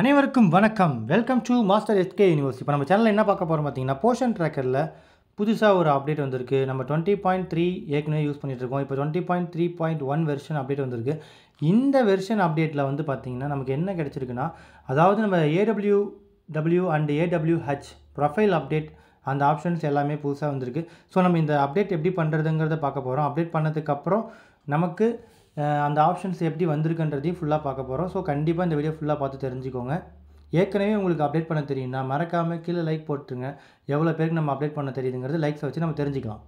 அனைவருக்கும் வணக்கம். Welcome to master SK universe. இப்போ நம்ம சேனலில் என்ன பார்க்க போகிறோம் பார்த்தீங்கன்னா, போஷன் ட்ராக்கரில் புதுசாக ஒரு அப்டேட் வந்திருக்கு. நம்ம 20.3 ஏற்கனவே யூஸ் பண்ணிகிட்ருக்கோம். இப்போ 20.3.1 வெர்ஷன் அப்டேட் வந்திருக்கு. இந்த வெர்ஷன் அப்டேட்டில் வந்து பார்த்திங்கன்னா நமக்கு என்ன கிடச்சிருக்குன்னா, அதாவது நம்ம AWW and AWH profile update அந்த ஆப்ஷன்ஸ் எல்லாமே புதுசாக வந்திருக்கு. ஸோ நம்ம இந்த அப்டேட் எப்படி பண்ணுறதுங்கிறத பார்க்க போகிறோம். அப்டேட் பண்ணதுக்கப்புறம் நமக்கு அந்த ஆப்ஷன்ஸ் எப்படி வந்திருக்குன்றதையும் ஃபுல்லாக பார்க்க போகிறோம். ஸோ கண்டிப்பாக இந்த வீடியோ ஃபுல்லாக பார்த்து தெரிஞ்சுக்கோங்க. ஏற்கனவே உங்களுக்கு அப்டேட் பண்ண தெரியும்னா மறக்காமல் கீழே லைக் போட்டுருங்க. எவ்வளோ பேருக்கு நம்ம அப்டேட் பண்ண தெரியுதுங்கிறது லைக்ஸை வச்சு நம்ம தெரிஞ்சுக்கலாம்.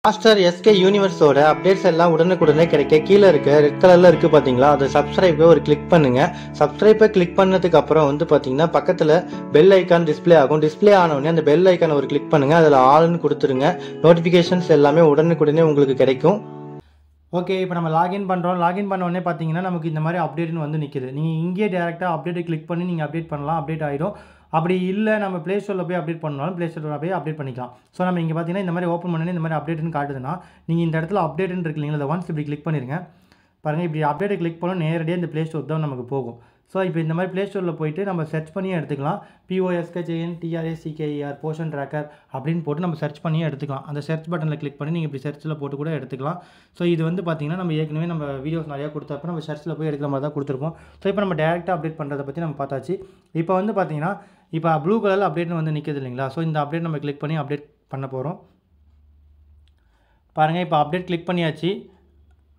மாஸ்டர் எஸ்கே யூனிவர்ஸோட அப்டேட்ஸ் எல்லாம் உடனுக்குடனே கிடைக்க கீழே இருக்க ரெட் கலரில் இருக்குது பார்த்தீங்களா, அதை சப்ஸ்கிரைபை ஒரு கிளிக் பண்ணுங்கள். சப்ஸ்கிரைபை கிளிக் பண்ணதுக்கு அப்புறம் வந்து பார்த்தீங்கன்னா பக்கத்தில் பெல் ஐக்கான் டிஸ்பிளே ஆகும். டிஸ்பிளே ஆனவுடனே அந்த பெல் ஐக்கானை ஒரு கிளிக் பண்ணுங்கள். அதில் ஆல்னு கொடுத்துருங்க. நோட்டிஃபிகேஷன்ஸ் எல்லாமே உடனுக்குடனே உங்களுக்கு கிடைக்கும். ஓகே, இப்போ நம்ம லாகின் பண்ணுறோம். லாகின் பண்ண உடனே பார்த்தீங்கன்னா நமக்கு இந்த மாதிரி அப்டேட்னு வந்து நிற்கிது. நீங்கள் இங்கேயே டேரெக்டாக அப்டேட்டை கிளிக் பண்ணி நீங்கள் அப்டேட் பண்ணலாம். அப்டேட் ஆகிடும். அப்படி இல்லை நம்ம ப்ளே ஸ்டோரில் போய் அப்டேட் பண்ணாலும் ப்ளே ஸ்டோரில் போய் அப்டேட் பண்ணிக்கலாம். ஸோ நம்ம இங்கே பார்த்தீங்கன்னா இந்த மாதிரி ஓப்பன் பண்ணி இந்த மாதிரி அப்டேட்னு காட்டுதுன்னா நீங்கள் இந்த இடத்துல அப்டேட்னு இருக்கு இல்லைங்களா, அதை ஒன்ஸ் இப்படி கிளிக் பண்ணிடுங்க. பாருங்கள், இப்படி அப்டேட்டை கிளிக் பண்ணால் நேரடியாக இந்த ப்ளே ஸ்டோர் தான் நமக்கு போகும். ஸோ இப்போ இந்த மாதிரி ப்ளே ஸ்டோரில் போய்ட்டு நம்ம சர்ச் பண்ணியே எடுத்துக்கலாம். POSKCHNTRACKER போஷன் ட்ராக்கர் அப்படின்னு போட்டு நம்ம சர்ச் பண்ணியே எடுத்துக்கலாம். அந்த சர்ச் பட்டனில் கிளிக் பண்ணி நீங்கள் இப்படி சர்ச்சில் போட்டு கூட எடுத்துக்கலாம். ஸோ இது வந்து பார்த்திங்கன்னா நம்ம ஏற்கனவே நம்ம வீடியோஸ் நிறையா கொடுத்தப்ப நம்ம சர்ச்சில் போய் எடுக்கிற மாதிரி தான் கொடுத்துருப்போம். ஸோ இப்போ நம்ம டேரெக்டாக அப்டேட் பண்ணுறதை பற்றி நம்ம பார்த்தாச்சு. இப்போ வந்து பார்த்திங்கன்னா இப்போ ப்ளூ கலரில் அப்டேட்னு வந்து நிற்கிது இல்லைங்களா. ஸோ இந்த அப்டேட் நம்ம கிளிக் பண்ணி அப்டேட் பண்ண போகிறோம். பாருங்கள், இப்போ அப்டேட் கிளிக் பண்ணியாச்சு.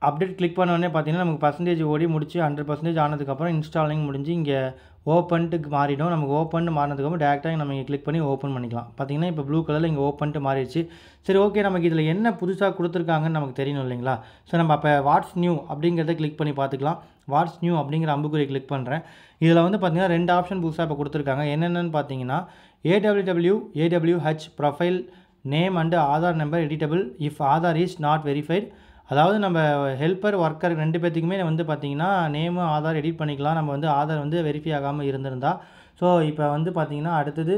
அப்டேட் கிளிக் பண்ணோடனே பார்த்தீங்கன்னா நமக்கு பர்சன்டேஜ் ஓடி முடிச்சு 100% ஆனதுக்கப்புறம் இன்ஸ்டாலிங் முடிஞ்சு இங்கே ஓப்பன்ட்டுக்கு மாறிடும். நமக்கு ஓப்பன் மாறினதுக்கப்புறம் டேரெக்டாக நம்ம இங்கே கிளிக் பண்ணி ஓப்பன் பண்ணிக்கலாம். பார்த்தீங்கன்னா இப்போ ப்ளூ கலரில் இங்கே ஓப்பன்ட்டு மாறிடுச்சு. சரி, ஓகே, நமக்கு இதில் என்ன புதுசாக கொடுத்துருக்காங்கன்னு நமக்கு தெரியணும் இல்லைங்களா. ஸோ நம்ம அப்போ வாட்ஸ் நியூ அப்படிங்கிறத கிளிக் பண்ணி பார்த்துக்கலாம். வாட்ஸ் நியூ அப்படிங்கிற அம்புக்குறியை கிளிக் பண்ணுறேன். இதில் வந்து பார்த்திங்கன்னா 2 ஆப்ஷன் புதுசாக இப்போ கொடுத்துருக்காங்க. என்னென்னு பார்த்தீங்கன்னா AWH profile name and Aadhaar number editable if Aadhaar is not verified. அதாவது நம்ம ஹெல்ப்பர் ஒர்க்கர் 2 பேர்த்துக்குமே வந்து பார்த்திங்கன்னா நேமு ஆதார் எடிட் பண்ணிக்கலாம். நம்ம வந்து ஆதார் வந்து வெரிஃபை ஆகாமல் இருந்திருந்தா. ஸோ இப்போ வந்து பார்த்திங்கன்னா அடுத்தது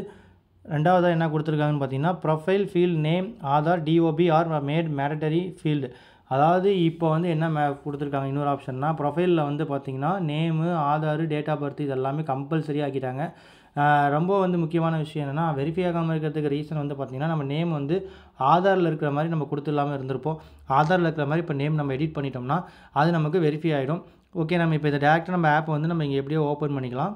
2வதாக என்ன கொடுத்துருக்காங்கன்னு பார்த்தீங்கன்னா profile field name Aadhaar DOB R mat mandatory field. அதாவது இப்போ வந்து என்ன கொடுத்துருக்காங்க இன்னொரு ஆப்ஷன்னா, ப்ரொஃபைலில் வந்து பார்த்திங்கன்னா name Aadhaar date of birth இது எல்லாமே கம்பல்சரி ஆக்கிட்டாங்க. ரொம்ப வந்து முக்கியமான விஷயம் என்னென்னா, வெரிஃபை ஆகாமல் இருக்கிறதுக்கு ரீசன் வந்து பார்த்திங்கன்னா நம்ம நேம் வந்து ஆதாரில் இருக்கிற மாதிரி நம்ம கொடுத்துடலாமல் இருந்திருப்போம். ஆதாரில் இருக்கிற மாதிரி இப்போ நேம் நம்ம எடிட் பண்ணிட்டோம்னா அது நமக்கு வெரிஃபை ஆகிடும். ஓகே, நம்ம இப்போ இதை டேரெக்டாக நம்ம ஆப்பை வந்து நம்ம இங்கே எப்படியோ ஓப்பன் பண்ணிக்கலாம்.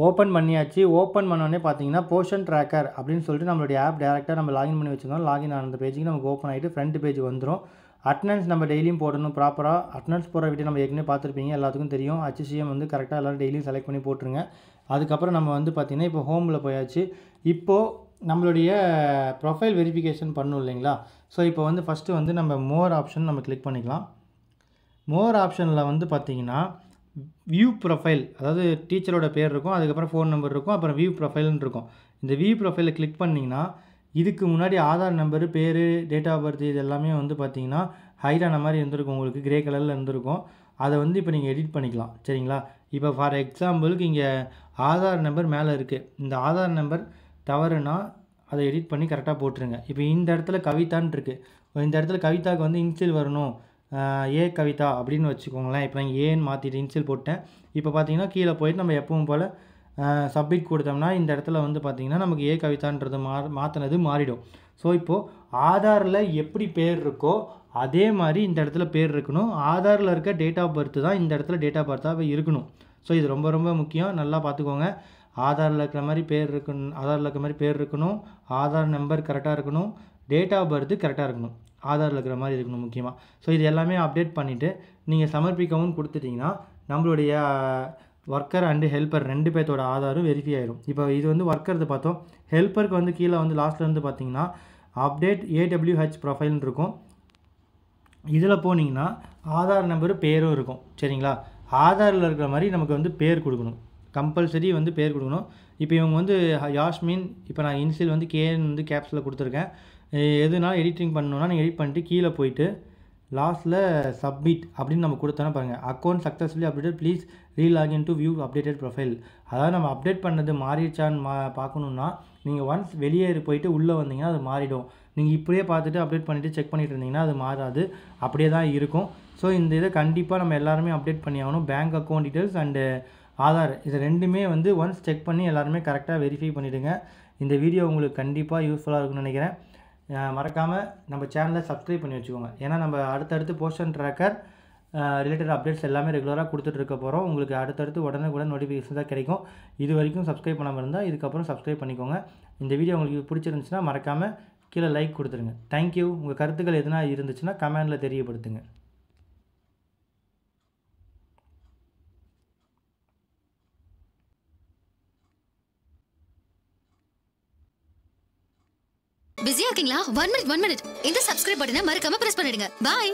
ஓப்பன் பண்ணியாச்சு. ஓப்பன் பண்ணோடனே பார்த்தீங்கன்னா போஷன் ட்ராக்கர் அப்படின்னு சொல்லிட்டு நம்மளுடைய ஆப் டேரெக்டாக நம்ம லாகின் பண்ணி வச்சுருந்தோம். லாகின் ஆன பேஜுக்கு நமக்கு ஓப்பன் ஆகிட்டு ஃப்ரண்ட் பேஜ் வந்துடும். அட்டனன்ஸ் நம்ம டெய்லியும் போடணும் ப்ராப்பராக. அட்டனன்ஸ் போடுற வீடியோ நம்ம ஏற்கனவே பார்த்துருப்பீங்க, எல்லாத்துக்கும் தெரியும். HCM வந்து கரெக்டாக எல்லோரும் டெய்லியும் செலக்ட் பண்ணி போட்டுருங்க. அதுக்கப்புறம் நம்ம வந்து பார்த்திங்கன்னா இப்போ ஹோமில் போயாச்சு. இப்போது நம்மளுடைய ப்ரொஃபைல் வெரிஃபிகேஷன் பண்ணணும் இல்லைங்களா. ஸோ இப்போ வந்து ஃபஸ்ட்டு வந்து நம்ம மோர் ஆப்ஷன் நம்ம கிளிக் பண்ணிக்கலாம். மோர் ஆப்ஷனில் வந்து பார்த்திங்கன்னா வியூ ப்ரொஃபைல், அதாவது டீச்சரோட பேர் இருக்கும், அதுக்கப்புறம் ஃபோன் நம்பர் இருக்கும், அப்புறம் வியூ ப்ரொஃபைல்னு இருக்கும். இந்த வியூ ப்ரொஃபைலை கிளிக் பண்ணிங்கன்னா இதுக்கு முன்னாடி ஆதார் நம்பரு, பேர், டேட் ஆஃப் பர்த் இது எல்லாமே வந்து பார்த்திங்கன்னா ஹைடான மாதிரி இருந்திருக்கும், உங்களுக்கு கிரே கலரில் இருந்திருக்கும். அதை வந்து இப்போ நீங்கள் எடிட் பண்ணிக்கலாம். சரிங்களா. இப்போ ஃபார் எக்ஸாம்பிளுக்கு இங்கே ஆதார் நம்பர் மேலே இருக்குது. இந்த ஆதார் நம்பர் தவறுனா அதை எடிட் பண்ணி கரெக்டாக போட்டுருங்க. இப்போ இந்த இடத்துல கவிதான்னு இருக்குது. இந்த இடத்துல கவிதாவுக்கு வந்து இன்சியல் வரணும், ஏ கவிதா அப்படின்னு வச்சுக்கோங்களேன். இப்போ நான் ஏன்னு மாற்றிட்டு இன்சியல் போட்டேன். இப்போ பார்த்தீங்கன்னா கீழே போயிட்டு நம்ம எப்பவும் போல் சப்மிட் கொடுத்தோம்னா இந்த இடத்துல வந்து பார்த்திங்கன்னா நமக்கு ஏ கவிதான்றது மாற்றினது மாறிடும். ஸோ இப்போது ஆதாரில் எப்படி பேர் இருக்கோ அதே மாதிரி இந்த இடத்துல பேர் இருக்கணும். ஆதாரில் இருக்க டேட் ஆஃப் பர்த் தான் இந்த இடத்துல டேட் ஆஃப் பர்த்தாக இருக்கணும். ஸோ இது ரொம்ப ரொம்ப முக்கியம், நல்லா பார்த்துக்கோங்க. ஆதாரில் இருக்கிற மாதிரி பேர் இருக்கணும், ஆதாரில் இருக்கிற மாதிரி பேர் இருக்கணும், ஆதார் நம்பர் கரெக்டாக இருக்கணும், டேட் ஆஃப் பர்த்து கரெக்டாக இருக்கணும், ஆதாரில் இருக்கிற மாதிரி இருக்கணும் முக்கியமாக. ஸோ இது எல்லாமே அப்டேட் பண்ணிவிட்டு நீங்கள் சமர்ப்பிக்கவும் கொடுத்துட்டிங்கன்னா நம்மளுடைய ஒர்க்கர் அண்டு ஹெல்ப்பர் 2 பேர்த்தோட ஆதாரும் வெரிஃபை ஆகிடும். இப்போ இது வந்து ஒர்க்கருக்கு பார்த்தோம். ஹெல்ப்பருக்கு வந்து கீழே வந்து லாஸ்ட்டில் வந்து பார்த்திங்கன்னா அப்டேட் AWH ப்ரொஃபைல்னு இருக்கும். இதில் போனீங்கன்னா ஆதார் நம்பரு பேரும் இருக்கும். சரிங்களா. ஆதாரில் இருக்கிற மாதிரி நமக்கு வந்து பேர் கொடுக்கணும், கம்பல்சரி வந்து பேர் கொடுக்கணும். இப்போ இவங்க வந்து யாஸ்மின், இப்போ நான் இன்சியல் வந்து கேன்னு வந்து கேப்ஸில் கொடுத்துருக்கேன். எதுனாலும் எடிட்டிங் பண்ணணுன்னா நீங்கள் எடிட் பண்ணிட்டு கீழே போயிட்டு லாஸ்ட்டில் சப்மிட் அப்படின்னு நம்ம கொடுத்தோன்னா பாருங்கள், account successfully updated, please relogin to view updated profile. அதாவது நம்ம அப்டேட் பண்ணது மாறிடுச்சான்னு பார்க்கணுன்னா நீங்கள் ஒன்ஸ் வெளியே போயிட்டு உள்ளே வந்தீங்கன்னா அது மாறிடும். நீங்கள் இப்படியே பார்த்துட்டு அப்டேட் பண்ணிவிட்டு செக் பண்ணிட்டு இருந்தீங்கன்னா அது மாறாது, அப்படியே தான் இருக்கும். ஸோ இந்த இதை கண்டிப்பாக நம்ம எல்லாருமே அப்டேட் பண்ணி ஆகணும். Bank account details and Aadhaar இது ரெண்டுமே வந்து ஒன்ஸ் செக் பண்ணி எல்லாருமே கரெக்டாக வெரிஃபை பண்ணிவிடுங்க. இந்த வீடியோ உங்களுக்கு கண்டிப்பாக யூஸ்ஃபுல்லாக இருக்கும்னு நினைக்கிறேன். மறக்காமல் நம்ம சேனலை சப்ஸ்கிரைப் பண்ணி வச்சுக்கோங்க. ஏன்னா நம்ம அடுத்தடுத்து போர்ஷன் ட்ராக்கர் ரிலேட்டட் அப்டேட்ஸ் எல்லாமே ரெகுலராக கொடுத்துட்டு இருக்க போகிறோம். உங்களுக்கு அடுத்தடுத்து உடனுக்குடன் நோட்டிஃபிகேஷன் தான் கிடைக்கும். இது வரைக்கும் சப்ஸ்கிரைப் பண்ணாமல் இருந்தால் இதுக்கப்புறம் சப்ஸ்கிரைப் பண்ணிக்கோங்க. இந்த வீடியோ உங்களுக்கு பிடிச்சிருந்துச்சுன்னா மறக்காமல் கீழே லைக் கொடுத்துருங்க. தேங்க்யூ. உங்கள் கருத்துக்கள் எதுனா இருந்துச்சுன்னா கமெண்டில் தெரியப்படுத்துங்க. பிஸியா இருக்கீங்களா? 1 மினிட் இந்த சப்ஸ்கிரைப் பட்டனை மறக்காம பிரஸ் பண்ணிடுங்க. பாய்.